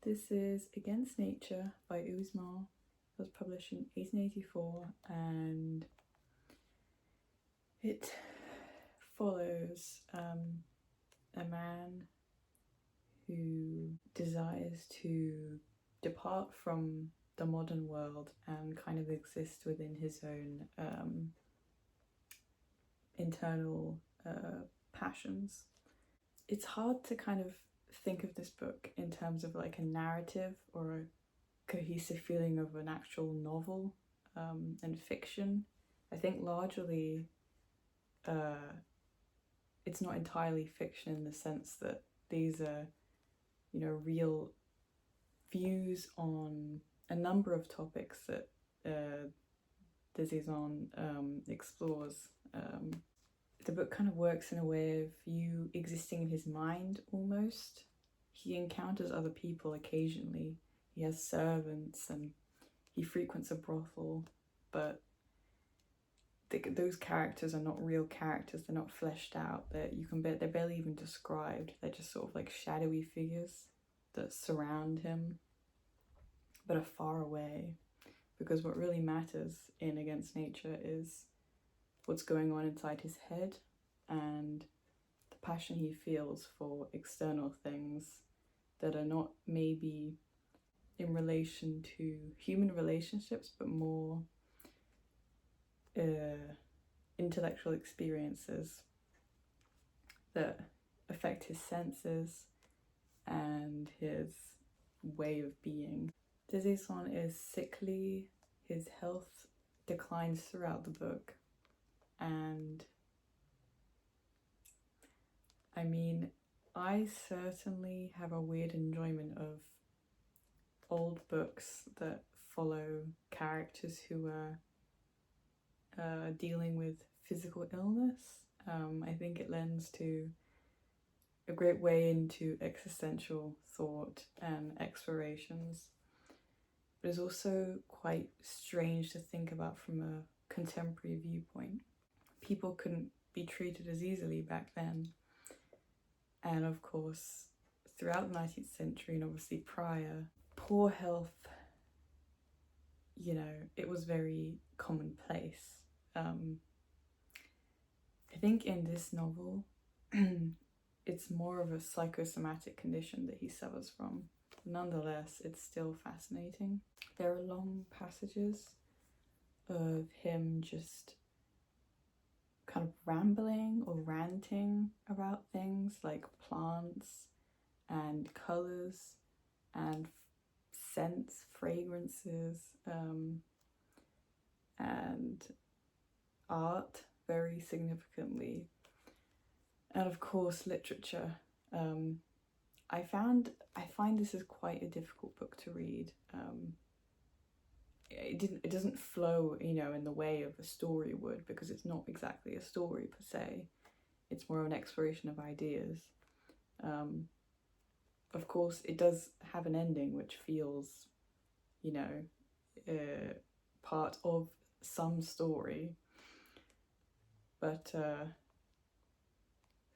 This is Against Nature by Huysmans. It was published in 1884 and it follows a man who desires to depart from the modern world and kind of exist within his own internal passions. It's hard to kind of think of this book in terms of like a narrative or a cohesive feeling of an actual novel and fiction. I think largely it's not entirely fiction in the sense that these are, real views on a number of topics that Huysmans explores. The book kind of works in a way of you existing in his mind almost. He encounters other people occasionally. He has servants and he frequents a brothel, but those characters are not real characters. They're not fleshed out. They're barely even described. They're just sort of like shadowy figures that surround him, but are far away. Because what really matters in Against Nature is what's going on inside his head and the passion he feels for external things that are not maybe in relation to human relationships, but more intellectual experiences that affect his senses and his way of being. Huysmans is sickly, his health declines throughout the book, and I mean, I certainly have a weird enjoyment of old books that follow characters who are dealing with physical illness. I think it lends to a great way into existential thought and explorations. But it's also quite strange to think about from a contemporary viewpoint. People couldn't be treated as easily back then. And of course, throughout the 19th century and obviously prior, poor health, it was very commonplace. I think in this novel, it's more of a psychosomatic condition that he suffers from. Nonetheless, it's still fascinating. There are long passages of him just kind of rambling or ranting about things like plants and colours and scents, fragrances, and art very significantly. And of course, literature. I find this is quite a difficult book to read. It doesn't flow, in the way of a story would, because it's not exactly a story per se. It's more of an exploration of ideas. Of course, it does have an ending which feels, part of some story, but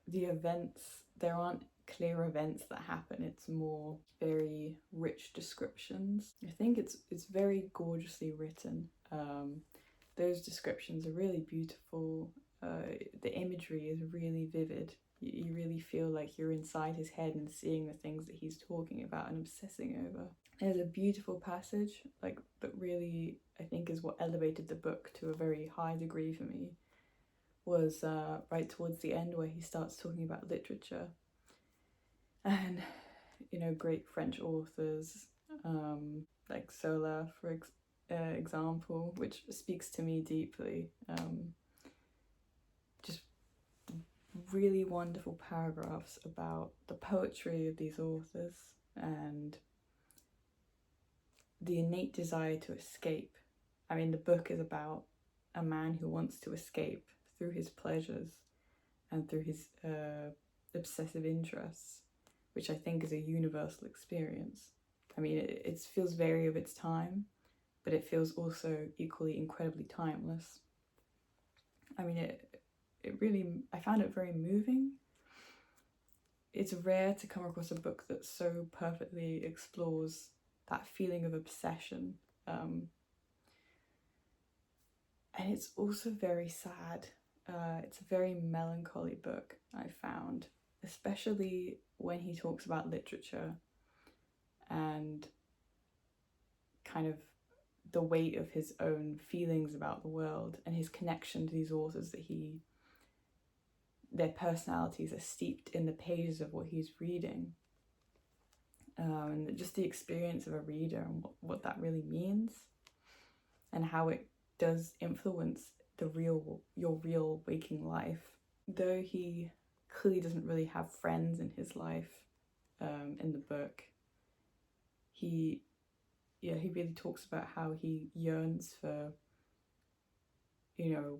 the events, there aren't clear events that happen. It's more very rich descriptions. I think it's very gorgeously written. Those descriptions are really beautiful. The imagery is really vivid. You really feel like you're inside his head and seeing the things that he's talking about and obsessing over. There's a beautiful passage that really, I think, is what elevated the book to a very high degree for me, was right towards the end, where he starts talking about literature and great French authors like Zola, for example, which speaks to me deeply. Just really wonderful paragraphs about the poetry of these authors and the innate desire to escape. I mean, the book is about a man who wants to escape through his pleasures and through his obsessive interests, which I think is a universal experience. I mean, it feels very of its time, but it feels also equally incredibly timeless. I mean, it really, I found it very moving. it's rare to come across a book that so perfectly explores that feeling of obsession. And it's also very sad. It's a very melancholy book, I found, especially when he talks about literature and kind of the weight of his own feelings about the world and his connection to these authors that their personalities are steeped in the pages of what he's reading. And just the experience of a reader and what that really means and how it does influence your real waking life. Though he clearly doesn't really have friends in his life in the book, he really talks about how he yearns for,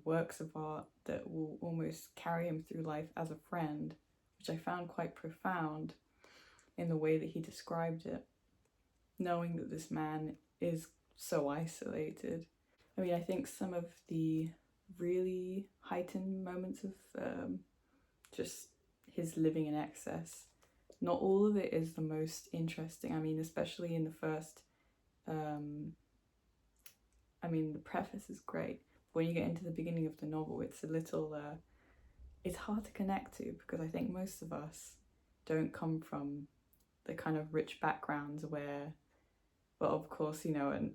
works of art that will almost carry him through life as a friend, which I found quite profound in the way that he described it, knowing that this man is so isolated. I mean, I think some of the really heightened moments of just his living in excess, not all of it is the most interesting. I mean, especially in the first, the preface is great. When you get into the beginning of the novel, it's a little, it's hard to connect to, because I think most of us don't come from the kind of rich backgrounds where, well, of course, a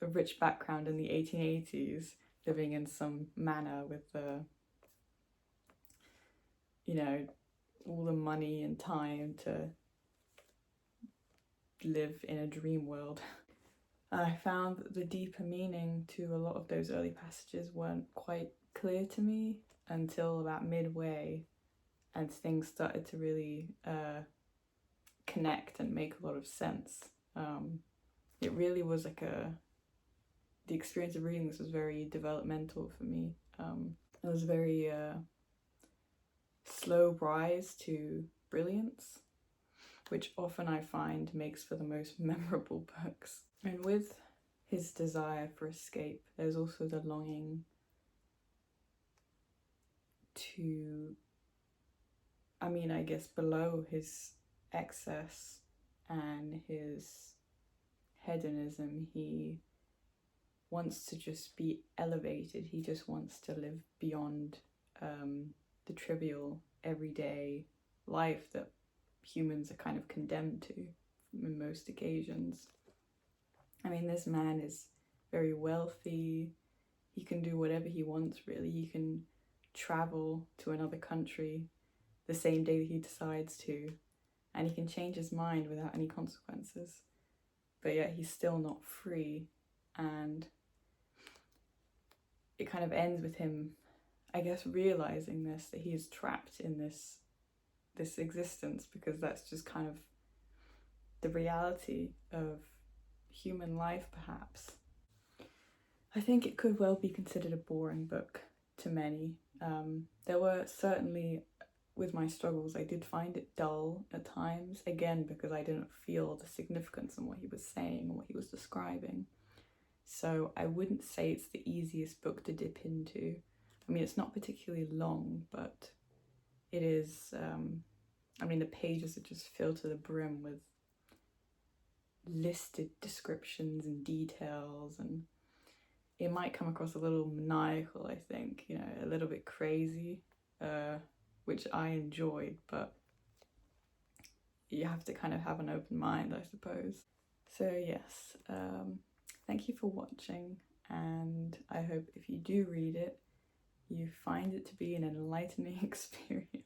rich background in the 1880s, living in some manor with all the money and time to live in a dream world. I found that the deeper meaning to a lot of those early passages weren't quite clear to me until about midway, and things started to really connect and make a lot of sense. It really was like the experience of reading this was very developmental for me. It was a very slow rise to brilliance, which often I find makes for the most memorable books. And with his desire for escape, there's also the longing to, I guess below his excess and his hedonism, he wants to just be elevated. He just wants to live beyond the trivial, everyday life that humans are kind of condemned to in most occasions. I mean, this man is very wealthy. He can do whatever he wants, really. He can travel to another country the same day that he decides to, and he can change his mind without any consequences. But yet he's still not free, and it kind of ends with him, I guess, realizing this, that he is trapped in this existence, because that's just kind of the reality of human life, perhaps. I think it could well be considered a boring book to many. There were certainly, with my struggles, I did find it dull at times, again, because I didn't feel the significance in what he was saying and what he was describing. So I wouldn't say it's the easiest book to dip into. I mean, it's not particularly long, but it is, the pages are just filled to the brim with listed descriptions and details, and it might come across a little maniacal, I think, a little bit crazy, which I enjoyed, but you have to kind of have an open mind, I suppose. So yes, thank you for watching, and I hope if you do read it, you find it to be an enlightening experience.